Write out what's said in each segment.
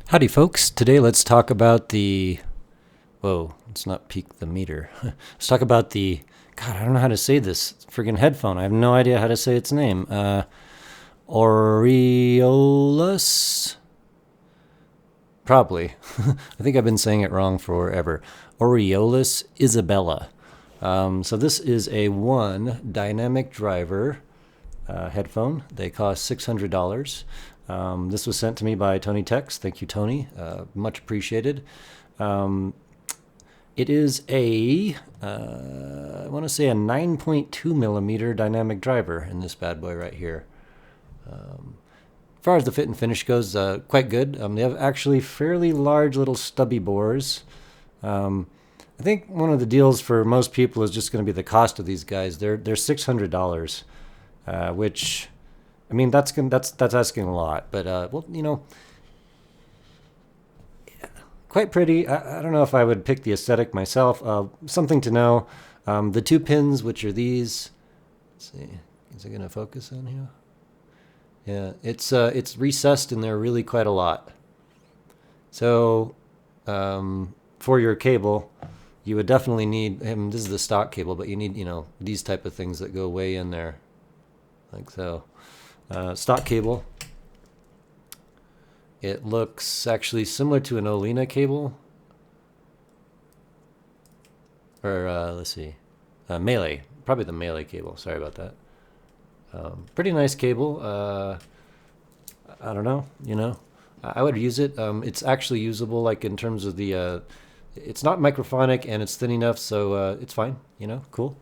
Howdy, folks. Today let's talk about the... Whoa, let's not peak the meter. Let's talk about the... God, I don't know how to say this friggin' headphone. I have no idea how to say its name. Oriolus? Probably. I think I've been saying it wrong forever. Oriolus Isabellae. So this is a one dynamic driver headphone. They cost $600. This was sent to me by Tony Tex. Thank you, Tony. Much appreciated. It is I want to say a 9.2 millimeter dynamic driver in this bad boy right here. As far as the fit and finish goes, quite good. They have actually fairly large little stubby bores. I think one of the deals for most people is just going to be the cost of these guys. They're $600, which... I mean, that's asking a lot, but well, you know, quite pretty. I don't know if I would pick the aesthetic myself. Something to know: the two pins, which are these. Let's see, is it going to focus on here? Yeah, it's recessed in there really quite a lot. So, for your cable, you would definitely need. This is the stock cable, but you need these type of things that go way in there, like so. Stock cable. It looks actually similar to an Olina cable. Or, let's see. Melee. Probably the Melee cable. Sorry about that. Pretty nice cable. I don't know, I would use it. It's actually usable, like in terms of the... it's not microphonic and it's thin enough, so it's fine, cool.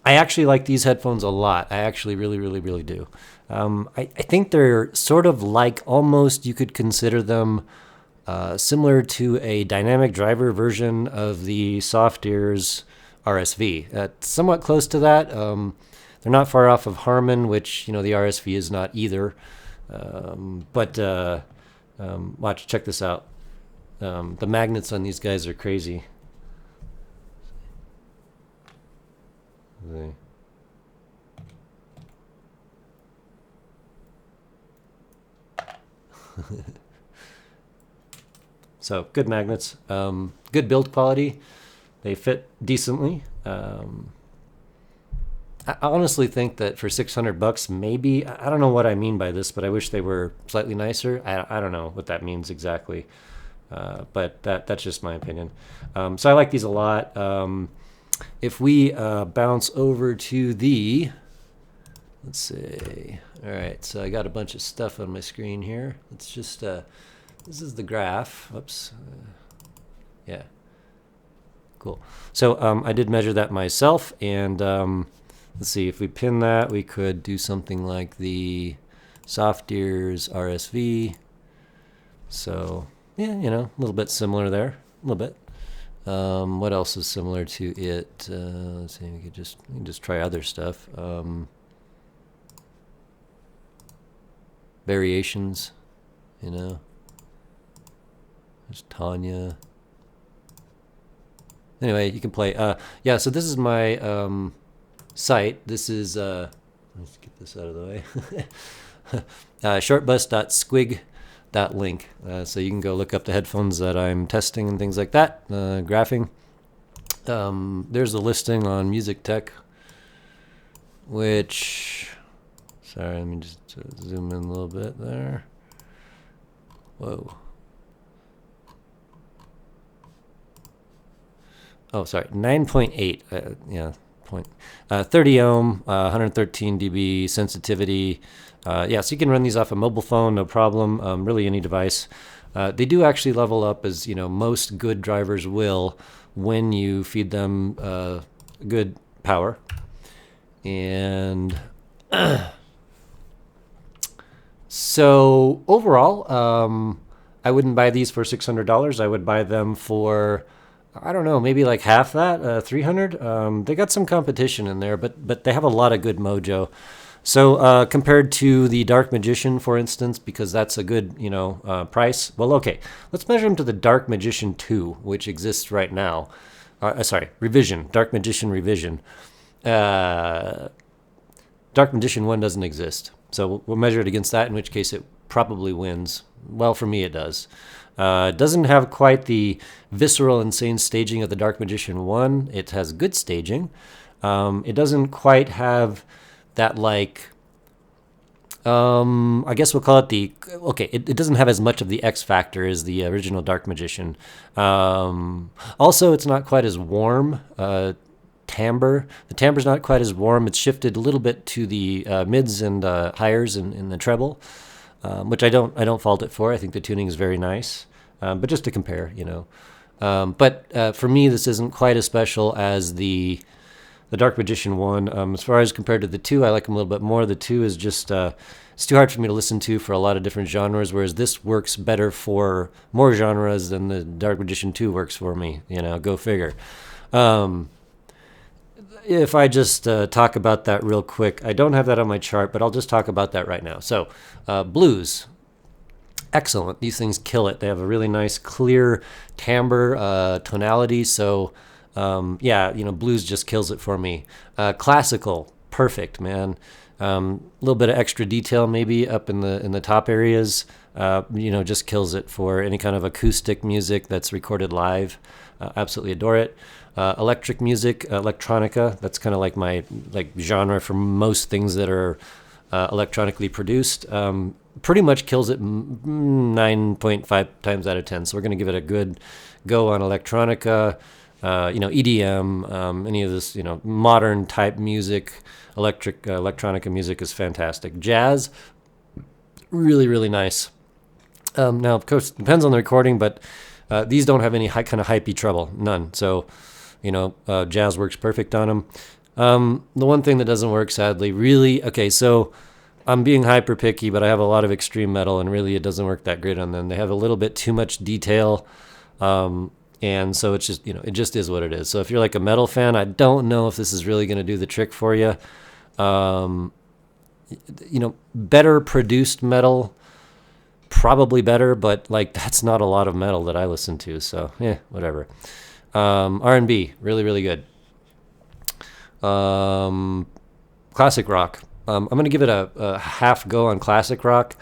I actually like these headphones a lot. I actually really, really, really do. I think they're sort of like almost you could consider them similar to a dynamic driver version of the Soft Ears RSV. Somewhat close to that. They're not far off of Harman, which the RSV is not either. Watch, check this out. The magnets on these guys are crazy. So good magnets, good build quality. They fit decently. I honestly think that for $600, maybe, I don't know what I mean by this, but I wish they were slightly nicer. I don't know what that means exactly, but that's just my opinion. So I like these a lot. If we bounce over to the, let's see. All right, so I got a bunch of stuff on my screen here. Let's just, this is the graph. Oops. Yeah. Cool. So I did measure that myself, and let's see. If we pin that, we could do something like the Soft Ears RSV. So, yeah, a little bit similar there. A little bit. What else is similar to it? Let's see, we can just try other stuff. Variations, There's Tanya. Anyway, you can play. Yeah, so this is my site. This is, let's get this out of the way. Shortbus.squig.link. So you can go look up the headphones that I'm testing and things like that, graphing. There's a listing on Music Tech, which, sorry, let me just zoom in a little bit there. Whoa. Oh, sorry, 9.8, yeah, 30 ohm, 113 dB sensitivity. Yeah, so you can run these off a mobile phone, no problem, really any device. They do actually level up, as most good drivers will, when you feed them good power. And so overall, I wouldn't buy these for $600. I would buy them for, I don't know, maybe like half that, $300. They got some competition in there, but they have a lot of good mojo. So compared to the Dark Magician, for instance, because that's a good, price. Well, okay, let's measure them to the Dark Magician 2, which exists right now. Sorry, Revision, Dark Magician Revision. Dark Magician 1 doesn't exist. So we'll measure it against that, in which case it probably wins. Well, for me, it does. It doesn't have quite the visceral, insane staging of the Dark Magician 1. It has good staging. It doesn't quite have that, like, I guess we'll call it it doesn't have as much of the X factor as the original Dark Magician. Also, it's not quite as warm. Timbre. The timbre's not quite as warm. It's shifted a little bit to the mids and higher in the treble, which I don't fault it for. I think the tuning is very nice. But just to compare, But for me, this isn't quite as special as the Dark Magician 1. As far as compared to the 2, I like them a little bit more. The 2 is just it's too hard for me to listen to for a lot of different genres, whereas this works better for more genres than the Dark Magician 2 works for me. Go figure. If I just talk about that real quick, I don't have that on my chart, but I'll just talk about that right now. So, blues, excellent. These things kill it. They have a really nice, clear timbre, tonality. So, blues just kills it for me. Classical, perfect, man. A little bit of extra detail maybe up in the top areas. Just kills it for any kind of acoustic music that's recorded live. Absolutely adore it. Electric music, electronica, that's kind of like my genre for most things that are electronically produced. Pretty much kills it 9.5 times out of 10. So we're going to give it a good go on electronica, EDM, any of this, modern type music. Electronica music is fantastic. Jazz, really, really nice. Now, of course, it depends on the recording, but these don't have any kind of hypey treble, none. So, jazz works perfect on them. The one thing that doesn't work, sadly, really, okay, so I'm being hyper picky, but I have a lot of extreme metal, and really it doesn't work that great on them. They have a little bit too much detail, and so it's just, it just is what it is. So if you're like a metal fan, I don't know if this is really going to do the trick for you. Better produced metal, probably better, but that's not a lot of metal that I listen to, so whatever. R&B, really, really good. Classic rock. I'm going to give it a half go on classic rock.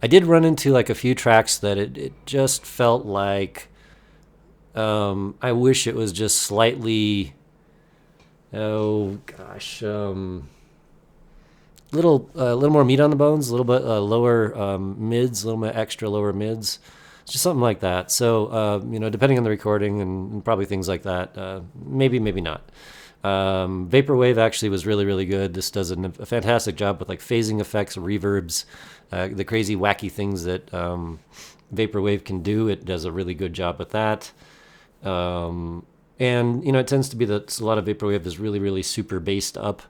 I did run into a few tracks that it just felt like I wish it was just slightly, little more meat on the bones, a little bit lower mids, a little bit extra lower mids. It's just something like that. So, depending on the recording and probably things like that, maybe not. Vaporwave actually was really, really good. This does a fantastic job with phasing effects, reverbs, the crazy wacky things that Vaporwave can do. It does a really good job with that. And, it tends to be that a lot of Vaporwave is really, really super bassed up.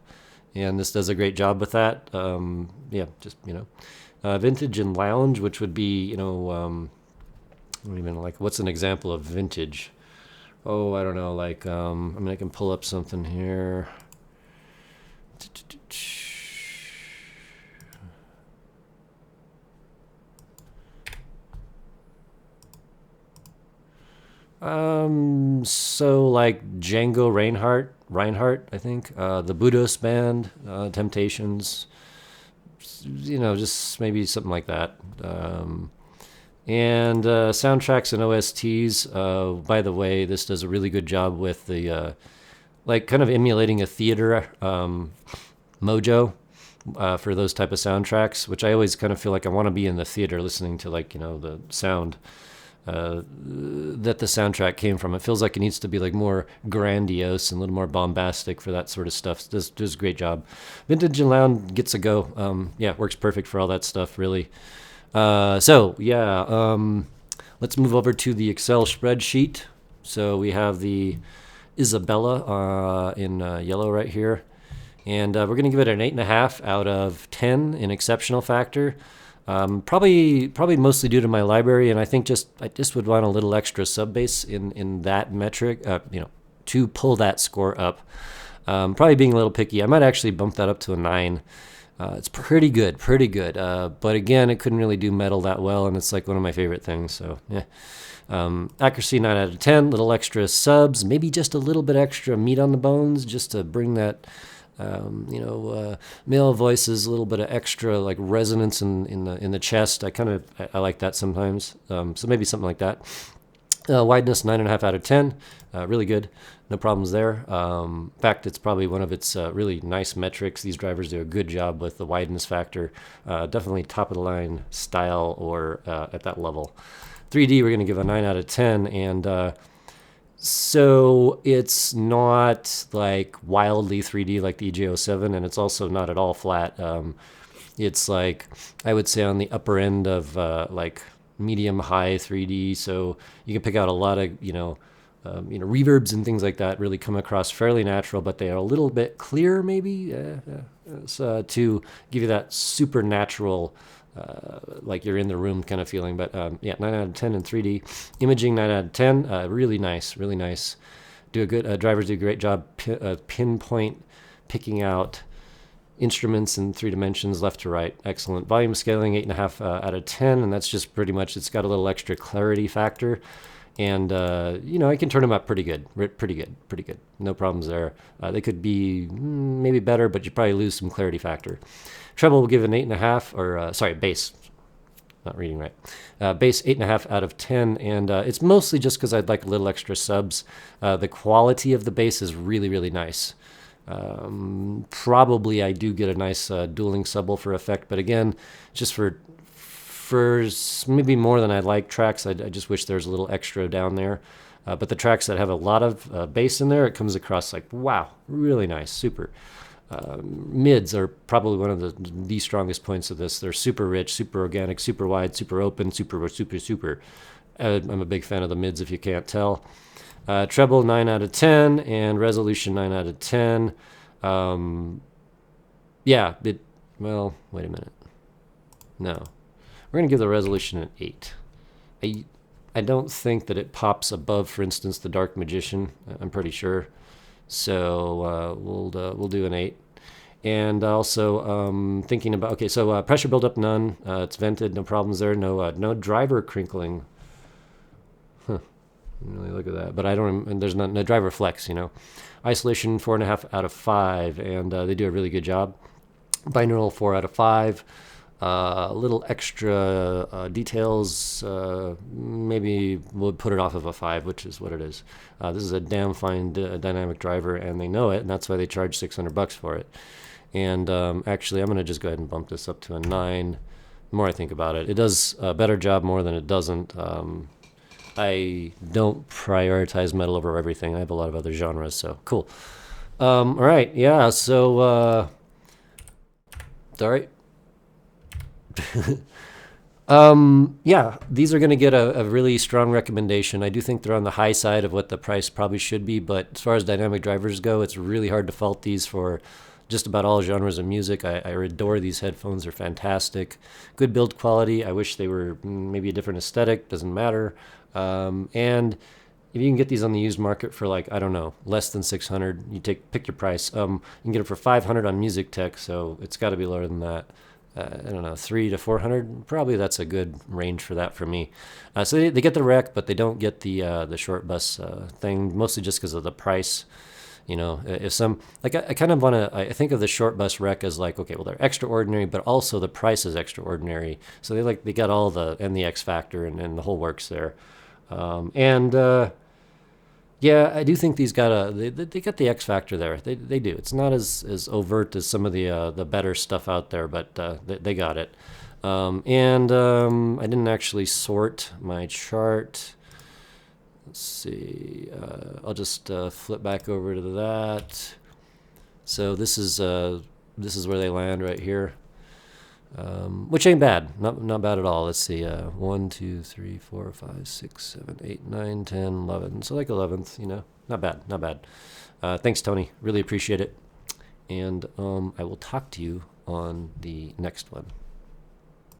And this does a great job with that. Vintage and lounge, which would be, what's an example of vintage? Oh, I don't know. I can pull up something here. So Django Reinhardt, I think, the Budos Band, Temptations, just maybe something like that. And soundtracks and OSTs. By the way, this does a really good job with the kind of emulating a theater mojo for those type of soundtracks, which I always kind of feel like I want to be in the theater listening to the sound that the soundtrack came from. It feels like it needs to be more grandiose and a little more bombastic for that sort of stuff. Does a great job. Vintage and Lounge gets a go. Works perfect for all that stuff, really. Let's move over to the Excel spreadsheet. So we have the Isabellae in yellow right here. And we're going to give it an 8.5 out of 10 in exceptional factor. Probably mostly due to my library, and I think I just would want a little extra sub bass in that metric, to pull that score up. Probably being a little picky. I might actually bump that up to a 9. It's pretty good. But again, it couldn't really do metal that well, and it's one of my favorite things. So yeah. Accuracy 9 out of 10. Little extra subs, maybe just a little bit extra meat on the bones, just to bring that Male voices, a little bit of extra like resonance in the chest. I like that sometimes. So maybe something like that. Wideness 9.5 out of 10, really good, no problems there. In fact, it's probably one of its really nice metrics. These drivers do a good job with the wideness factor. Definitely top of the line style or at that level. 3D, we're going to give a 9 out of 10, and so it's not like wildly 3D like the EJ07, and it's also not at all flat. It's like, I would say, on the upper end of like medium high 3D, so you can pick out a lot of reverbs and things like that really come across fairly natural, but they are a little bit clear maybe to give you that supernatural like you're in the room kind of feeling. But 9 out of 10 in 3D. Imaging 9 out of 10, really nice. Drivers do a great job pinpoint picking out instruments in 3 dimensions, left to right. Excellent. Volume scaling 8.5 out of 10, and that's just pretty much, it's got a little extra clarity factor, and I can turn them up pretty good. No problems there. They could be maybe better, but you probably lose some clarity factor. Treble will give an 8.5, or bass. Not reading right. Bass 8.5 out of 10, and it's mostly just because I'd like a little extra subs. The quality of the bass is really nice. Probably I do get a nice dueling subwoofer effect, but again, just for maybe more than I like tracks, I just wish there's a little extra down there. But the tracks that have a lot of bass in there, it comes across like, wow, really nice, super. Mids are probably one of the strongest points of this. They're super rich, super organic, super wide, super open, super. I'm a big fan of the mids if you can't tell. Treble 9 out of 10, and resolution 9 out of 10. Well, wait a minute. No. We're going to give the resolution an 8. I don't think that it pops above, for instance, the Dark Magician. I'm pretty sure. So we'll do an 8. And also thinking about, okay, so pressure buildup, none. It's vented, no problems there. No driver crinkling. Really look at that, but I don't. And there's no driver flex. Isolation 4.5 out of 5, and they do a really good job. Binaural 4 out of 5. Little extra details. Maybe we'll put it off of a 5, which is what it is. This is a damn fine dynamic driver, and they know it, and that's why they charge $600 for it. And actually, I'm going to just go ahead and bump this up to a 9. The more I think about it, it does a better job more than it doesn't. I don't prioritize metal over everything. I have a lot of other genres, so cool. All right, yeah, so sorry. These are going to get a really strong recommendation. I do think they're on the high side of what the price probably should be, but as far as dynamic drivers go, it's really hard to fault these for just about all genres of music. I adore these headphones. They're fantastic. Good build quality. I wish they were maybe a different aesthetic. Doesn't matter. And if you can get these on the used market for like, I don't know, less than 600, pick your price. You can get it for 500 on Music Tech, so it's got to be lower than that. I don't know, 300 to 400. Probably that's a good range for that for me. So they get the rec, but they don't get the short bus thing, mostly just because of the price. If some, like, I kind of want to, I think of the short bus rec as like, okay, well, they're extraordinary, but also the price is extraordinary. So they got all the X factor and the whole works there. I do think these they got the X factor there. They do. It's not as overt as some of the better stuff out there, but they got it. I didn't actually sort my chart. Let's see. I'll just flip back over to that. So this is where they land right here. Which ain't bad. Not bad at all. Let's see. 1, 2, 3, 4, 5, 6, 7, 8, 9, 10, 11. So like 11th, Not bad. Thanks, Tony. Really appreciate it. And I will talk to you on the next one.